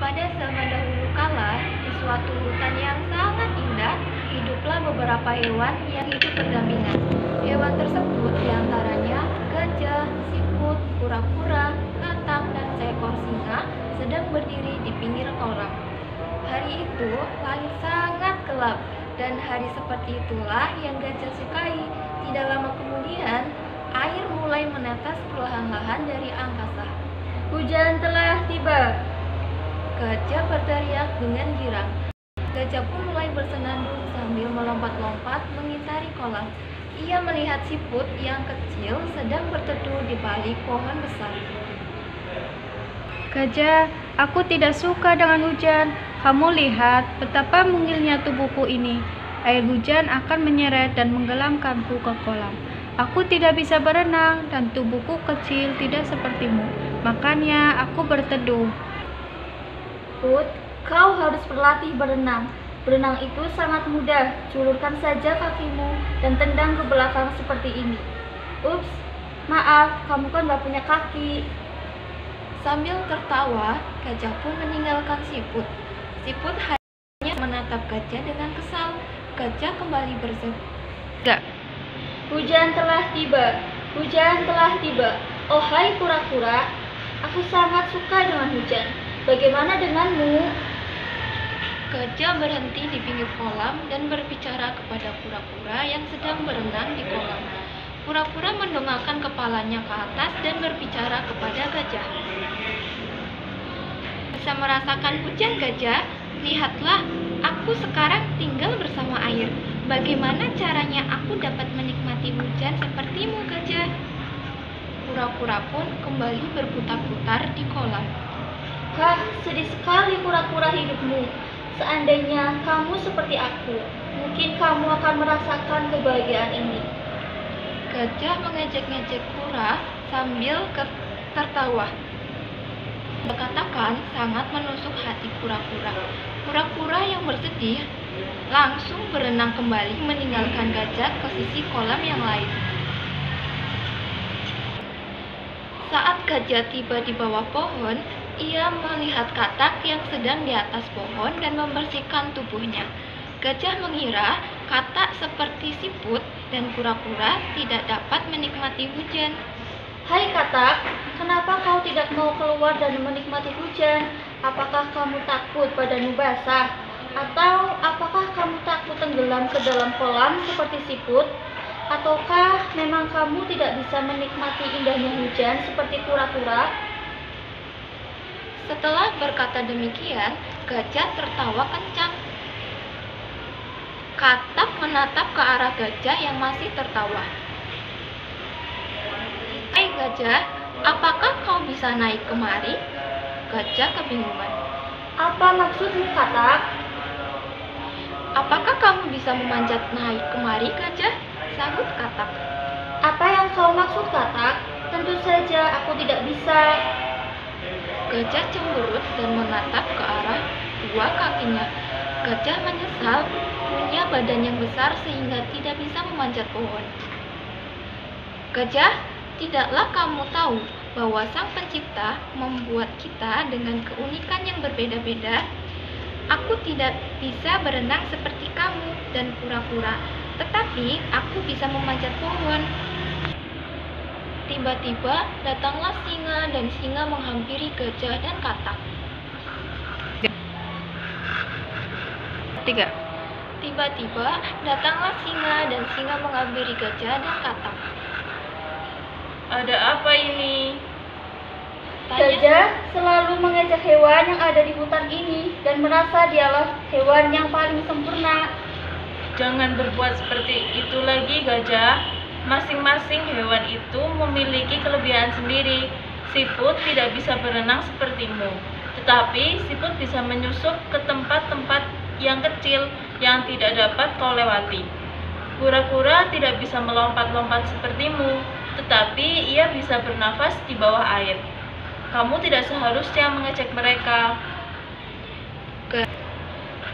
Pada zaman dahulu kala, di suatu hutan yang sangat indah, hiduplah beberapa hewan yang hidup berdampingan. Hewan tersebut diantaranya gajah, siput, kura-kura, katak, dan seekor singa sedang berdiri di pinggir kolam. Hari itu langit sangat gelap, dan hari seperti itulah yang gajah sukai. Tidak lama kemudian, air mulai menetes perlahan-lahan dari angkasa. Hujan telah tiba. Gajah berteriak dengan girang. Gajah pun mulai bersenandung sambil melompat-lompat mengitari kolam. Ia melihat siput yang kecil sedang berteduh di balik pohon besar. Gajah, aku tidak suka dengan hujan. Kamu lihat betapa mungilnya tubuhku ini. Air hujan akan menyeret dan menggelamkanku ke kolam. Aku tidak bisa berenang dan tubuhku kecil tidak sepertimu. Makanya aku berteduh. Put, kau harus berlatih berenang. Berenang itu sangat mudah. Julurkan saja kakimu dan tendang ke belakang seperti ini. Ups, maaf, kamu kan gak punya kaki. Sambil tertawa, gajah pun meninggalkan siput. Siput hanya menatap gajah dengan kesal. Gajah kembali berseru. Hujan telah tiba. Hujan telah tiba. Oh hai kura-kura, aku sangat suka dengan hujan. Bagaimana denganmu? Gajah berhenti di pinggir kolam dan berbicara kepada kura-kura yang sedang berenang di kolam. Kura-kura mendongakkan kepalanya ke atas dan berbicara kepada gajah. Bisa merasakan hujan, gajah? Lihatlah, aku sekarang tinggal bersama air. Bagaimana caranya aku dapat menikmati hujan sepertimu, gajah? Kura-kura pun kembali berputar-putar di kolam. Hah, sedih sekali kura-kura hidupmu. Seandainya kamu seperti aku, mungkin kamu akan merasakan kebahagiaan ini. Gajah mengejek-ngejek kura sambil tertawa. Katakan sangat menusuk hati kura-kura. Kura-kura yang bersedih langsung berenang kembali meninggalkan gajah ke sisi kolam yang lain. Saat gajah tiba di bawah pohon, ia melihat katak yang sedang di atas pohon dan membersihkan tubuhnya. Gajah mengira katak seperti siput dan kura-kura tidak dapat menikmati hujan. Hai katak, kenapa kau tidak mau keluar dan menikmati hujan? Apakah kamu takut badanmu basah? Atau apakah kamu takut tenggelam ke dalam kolam seperti siput? Ataukah memang kamu tidak bisa menikmati indahnya hujan seperti kura-kura? Setelah berkata demikian, gajah tertawa kencang. Katak menatap ke arah gajah yang masih tertawa. Hai gajah, apakah kau bisa naik kemari? Gajah kebingungan. Apa maksudmu katak? Apakah kamu bisa memanjat naik kemari, gajah? Sahut katak. Apa yang kau maksud katak? Tentu saja aku tidak bisa. Gajah cemberut dan menatap ke arah dua kakinya. Gajah menyesal punya badan yang besar sehingga tidak bisa memanjat pohon. Gajah, tidaklah kamu tahu bahwa Sang Pencipta membuat kita dengan keunikan yang berbeda-beda? Aku tidak bisa berenang seperti kamu dan kura-kura, tetapi aku bisa memanjat pohon. Tiba-tiba datanglah singa dan singa menghampiri gajah dan katak. Tiba-tiba datanglah singa dan singa menghampiri gajah dan katak. Ada apa ini? Gajah selalu mengejek hewan yang ada di hutan ini dan merasa dialah hewan yang paling sempurna. Jangan berbuat seperti itu lagi, gajah. Masing-masing hewan itu memiliki kelebihan sendiri. Siput tidak bisa berenang sepertimu, tetapi siput bisa menyusup ke tempat-tempat yang kecil yang tidak dapat kau lewati. Kura-kura tidak bisa melompat-lompat sepertimu, tetapi ia bisa bernafas di bawah air. Kamu tidak seharusnya mengejek mereka.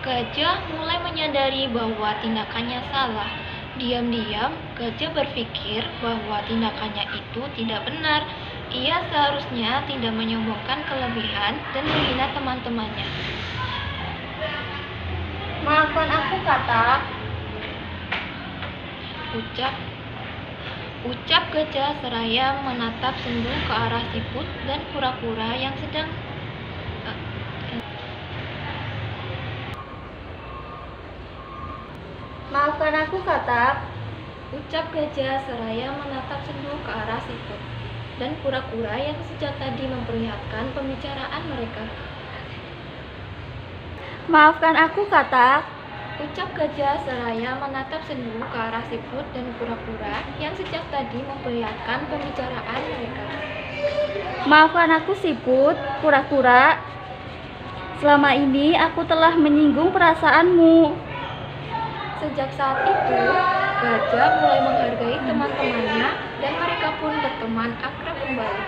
Gajah mulai menyadari bahwa tindakannya salah. Diam-diam, gajah berpikir bahwa tindakannya itu tidak benar. Ia seharusnya tidak menyombongkan kelebihan dan menghina teman-temannya. Maafkan aku, Katak. Ucap gajah seraya menatap sendu ke arah siput dan kura-kura yang sedang Maafkan aku, Katak. Ucap gajah seraya menatap sendu ke arah siput dan kura-kura yang sejak tadi memperlihatkan pembicaraan mereka. Maafkan aku, Katak. Ucap gajah seraya menatap sendu ke arah siput dan kura-kura yang sejak tadi memperlihatkan pembicaraan mereka. Maafkan aku, siput, kura-kura. Selama ini aku telah menyinggung perasaanmu. Sejak saat itu, gajah mulai menghargai teman-temannya dan mereka pun berteman akrab kembali.